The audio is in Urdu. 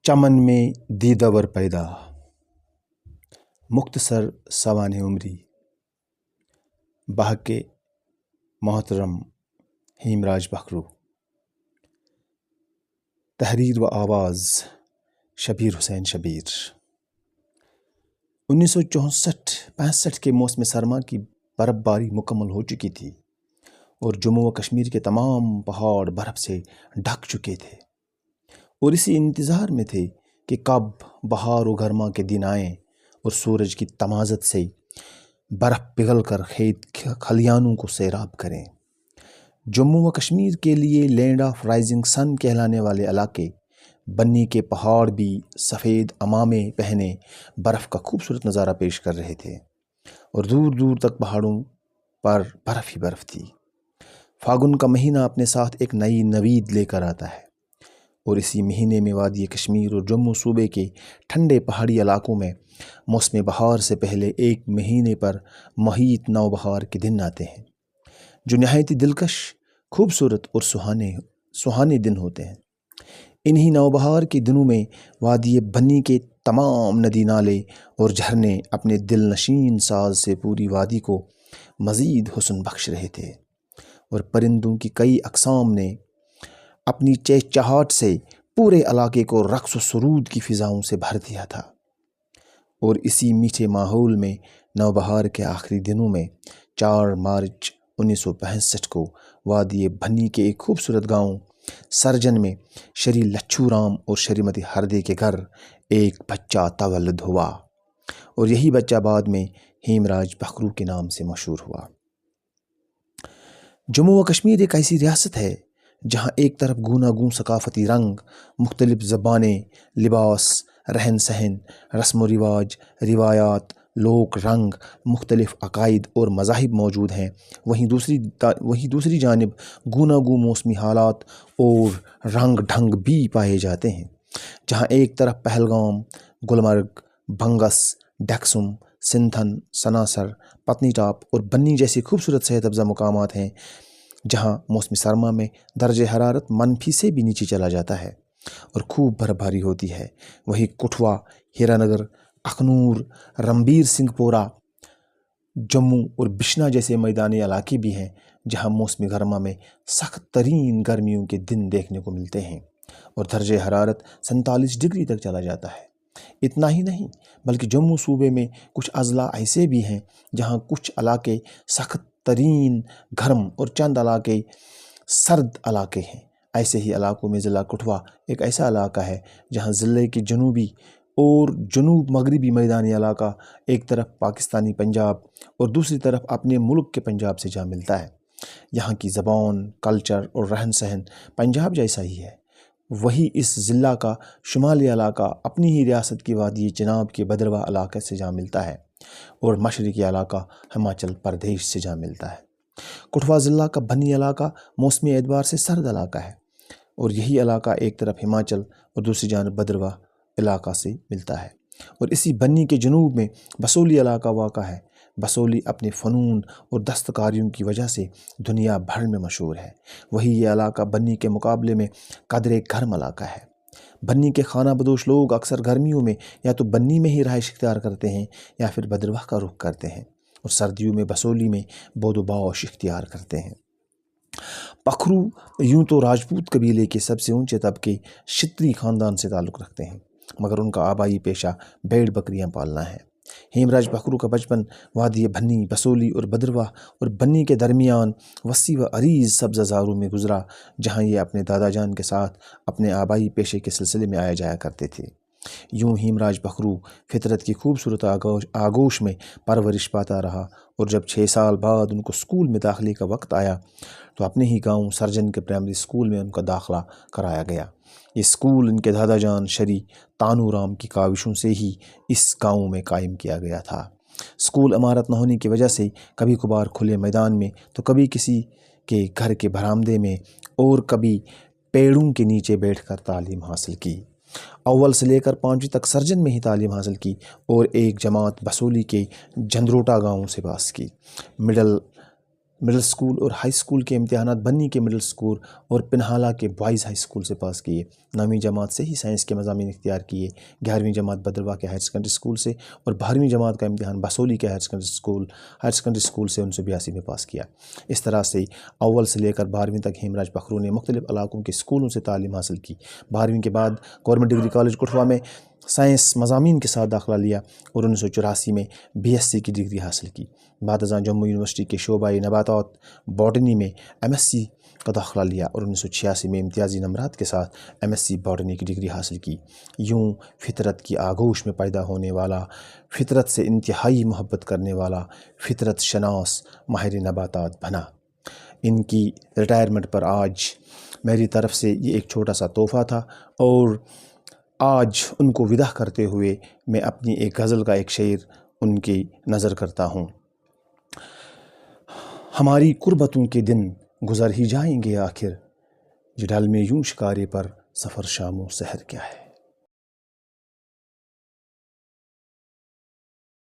چمن میں دیدور پیدا، مختصر سوانح عمری، بحق محترم ہیمراج بکھرو، تحریر و آواز شبیر حسین شبیر۔ 1964-65 کے موسم سرما کی برف باری مکمل ہو چکی تھی اور جموں و کشمیر کے تمام پہاڑ برف سے ڈھک چکے تھے، اور اسی انتظار میں تھے کہ کب بہار و گرما کے دن آئیں اور سورج کی تمازت سے برف پگھل کر کھیت کھلیانوں کو سیراب کریں۔ جموں و کشمیر کے لیے لینڈ آف رائزنگ سن کہلانے والے علاقے بنی کے پہاڑ بھی سفید عمامے پہنے برف کا خوبصورت نظارہ پیش کر رہے تھے، اور دور دور تک پہاڑوں پر برف ہی برف تھی۔ فاگن کا مہینہ اپنے ساتھ ایک نئی نوید لے کر آتا ہے، اور اسی مہینے میں وادی کشمیر اور جموں صوبے کے ٹھنڈے پہاڑی علاقوں میں موسم بہار سے پہلے ایک مہینے پر محیط نوبہار کے دن آتے ہیں، جو نہایت ہی دلکش، خوبصورت اور سہانے دن ہوتے ہیں۔ انہی نوبہار کے دنوں میں وادی بنی کے تمام ندی نالے اور جھرنے اپنے دل نشین ساز سے پوری وادی کو مزید حسن بخش رہے تھے، اور پرندوں کی کئی اقسام نے اپنی چہچہاٹ سے پورے علاقے کو رقص و سرود کی فضاؤں سے بھر دیا تھا۔ اور اسی میٹھے ماحول میں نوبہار کے آخری دنوں میں 4 مارچ 1965 کو وادی بنی کے ایک خوبصورت گاؤں سرجن میں شری لچھو رام اور شریمتی ہردے کے گھر ایک بچہ تولد ہوا، اور یہی بچہ بعد میں ہیمراج بکھرو کے نام سے مشہور ہوا۔ جموں و کشمیر ایک ایسی ریاست ہے جہاں ایک طرف گوناگون ثقافتی رنگ، مختلف زبانیں، لباس، رہن سہن، رسم و رواج، روایات، لوک رنگ، مختلف عقائد اور مذاہب موجود ہیں، وہیں دوسری جانب گوناگون موسمی حالات اور رنگ ڈھنگ بھی پائے جاتے ہیں۔ جہاں ایک طرف پہلگام، گلمرگ، بنگس، ڈیکسم، سنتھن، سناسر، پتنی ٹاپ اور بنی جیسی خوبصورت صحت افزا مقامات ہیں، جہاں موسم سرما میں درجہ حرارت منفی سے بھی نیچے چلا جاتا ہے اور خوب برف باری ہوتی ہے، وہی کٹھوا، ہیرا نگر، اخنور، رنبیر سنگھ پورہ، جموں اور بشنا جیسے میدانی علاقے بھی ہیں، جہاں موسم گرما میں سخت ترین گرمیوں کے دن دیکھنے کو ملتے ہیں اور درجہ حرارت 47 ڈگری تک چلا جاتا ہے۔ اتنا ہی نہیں بلکہ جموں صوبے میں کچھ اضلاع ایسے بھی ہیں جہاں کچھ علاقے سخت ترین گرم اور چند علاقے سرد علاقے ہیں۔ ایسے ہی علاقوں میں ضلع کٹھوا ایک ایسا علاقہ ہے جہاں ضلع کے جنوبی اور جنوب مغربی میدانی علاقہ ایک طرف پاکستانی پنجاب اور دوسری طرف اپنے ملک کے پنجاب سے جا ملتا ہے۔ یہاں کی زبان، کلچر اور رہن سہن پنجاب جیسا ہی ہے۔ وہی اس ضلع کا شمالی علاقہ اپنی ہی ریاست کی وادی چناب کے بدرواہ علاقے سے جا ملتا ہے، اور مشرقی علاقہ ہماچل پردیش سے جا ملتا ہے۔ کٹھوا ضلع کا بنی علاقہ موسمی اعتبار سے سرد علاقہ ہے، اور یہی علاقہ ایک طرف ہماچل اور دوسری جانب بدرواہ علاقہ سے ملتا ہے۔ اور اسی بنی کے جنوب میں بسولی علاقہ واقع ہے۔ بسولی اپنے فنون اور دستکاریوں کی وجہ سے دنیا بھر میں مشہور ہے۔ وہی یہ علاقہ بنی کے مقابلے میں قدرے گرم علاقہ ہے۔ بنی کے خانہ بدوش لوگ اکثر گرمیوں میں یا تو بنی میں ہی رہائش اختیار کرتے ہیں یا پھر بدرواہ کا رخ کرتے ہیں، اور سردیوں میں بسولی میں بود و باش اختیار کرتے ہیں۔ بکھرو یوں تو راجپوت قبیلے کے سب سے اونچے طبقے شتری خاندان سے تعلق رکھتے ہیں، مگر ان کا آبائی پیشہ بھیڑ بکریاں پالنا ہے۔ ہیمراج بکھرو کا بچپن وادی بنی، بسولی اور بدرواہ اور بنی کے درمیان وسیع و عریض سبزہ زاروں میں گزرا، جہاں یہ اپنے دادا جان کے ساتھ اپنے آبائی پیشے کے سلسلے میں آیا جایا کرتے تھے۔ یوں ہیمراج بکھرو فطرت کی خوبصورت آغوش میں پرورش پاتا رہا، اور جب 6 سال بعد ان کو اسکول میں داخلے کا وقت آیا تو اپنے ہی گاؤں سرجن کے پرائمری اسکول میں ان کا داخلہ کرایا گیا۔ یہ اسکول ان کے دادا جان شری تانو رام کی کاوشوں سے ہی اس گاؤں میں قائم کیا گیا تھا۔ اسکول عمارت نہ ہونے کی وجہ سے کبھی کبھار کھلے میدان میں تو کبھی کسی کے گھر کے برآمدے میں اور کبھی پیڑوں کے نیچے بیٹھ کر تعلیم حاصل کی۔ اول سے لے کر 5ویں تک سرجن میں ہی تعلیم حاصل کی، اور ایک جماعت بسولی کے جندروٹا گاؤں سے پاس کی۔ مڈل مڈل اسکول اور ہائی اسکول کے امتحانات بنی کے مڈل اسکول اور پنہالہ کے بوائز ہائی اسکول سے پاس کیے۔ 9ویں جماعت سے ہی سائنس کے مضامین اختیار کیے۔ 11ویں جماعت بھدرواہ کے ہائر سیکنڈری اسکول سے اور 12ویں جماعت کا امتحان بسولی کے ہائر سیکنڈری اسکول سے 1982 میں پاس کیا۔ اس طرح سے اول سے لے کر 12ویں تک ہیمراج پکھرو نے مختلف علاقوں کے اسکولوں سے تعلیم حاصل کی۔ 12ویں کے بعد گورنمنٹ ڈگری کالج کٹھوعہ میں سائنس مضامین کے ساتھ داخلہ لیا اور 1984 میں BSc کی ڈگری حاصل کی۔ بعد ازاں جموں یونیورسٹی کے شعبہ نباتات باٹنی میں MSc کا داخلہ لیا اور 1986 میں امتیازی نمبرات کے ساتھ MSc باٹنی کی ڈگری حاصل کی۔ یوں فطرت کی آغوش میں پیدا ہونے والا، فطرت سے انتہائی محبت کرنے والا فطرت شناس ماہر نباتات بنا۔ ان کی ریٹائرمنٹ پر آج میری طرف سے یہ ایک چھوٹا سا تحفہ تھا، اور آج ان کو وداع کرتے ہوئے میں اپنی ایک غزل کا ایک شعر ان کی نظر کرتا ہوں۔ ہماری قربتوں کے دن گزر ہی جائیں گے آخر، یہ ڈل میں یوں شکارے پر سفر شام و سحر کیا ہے۔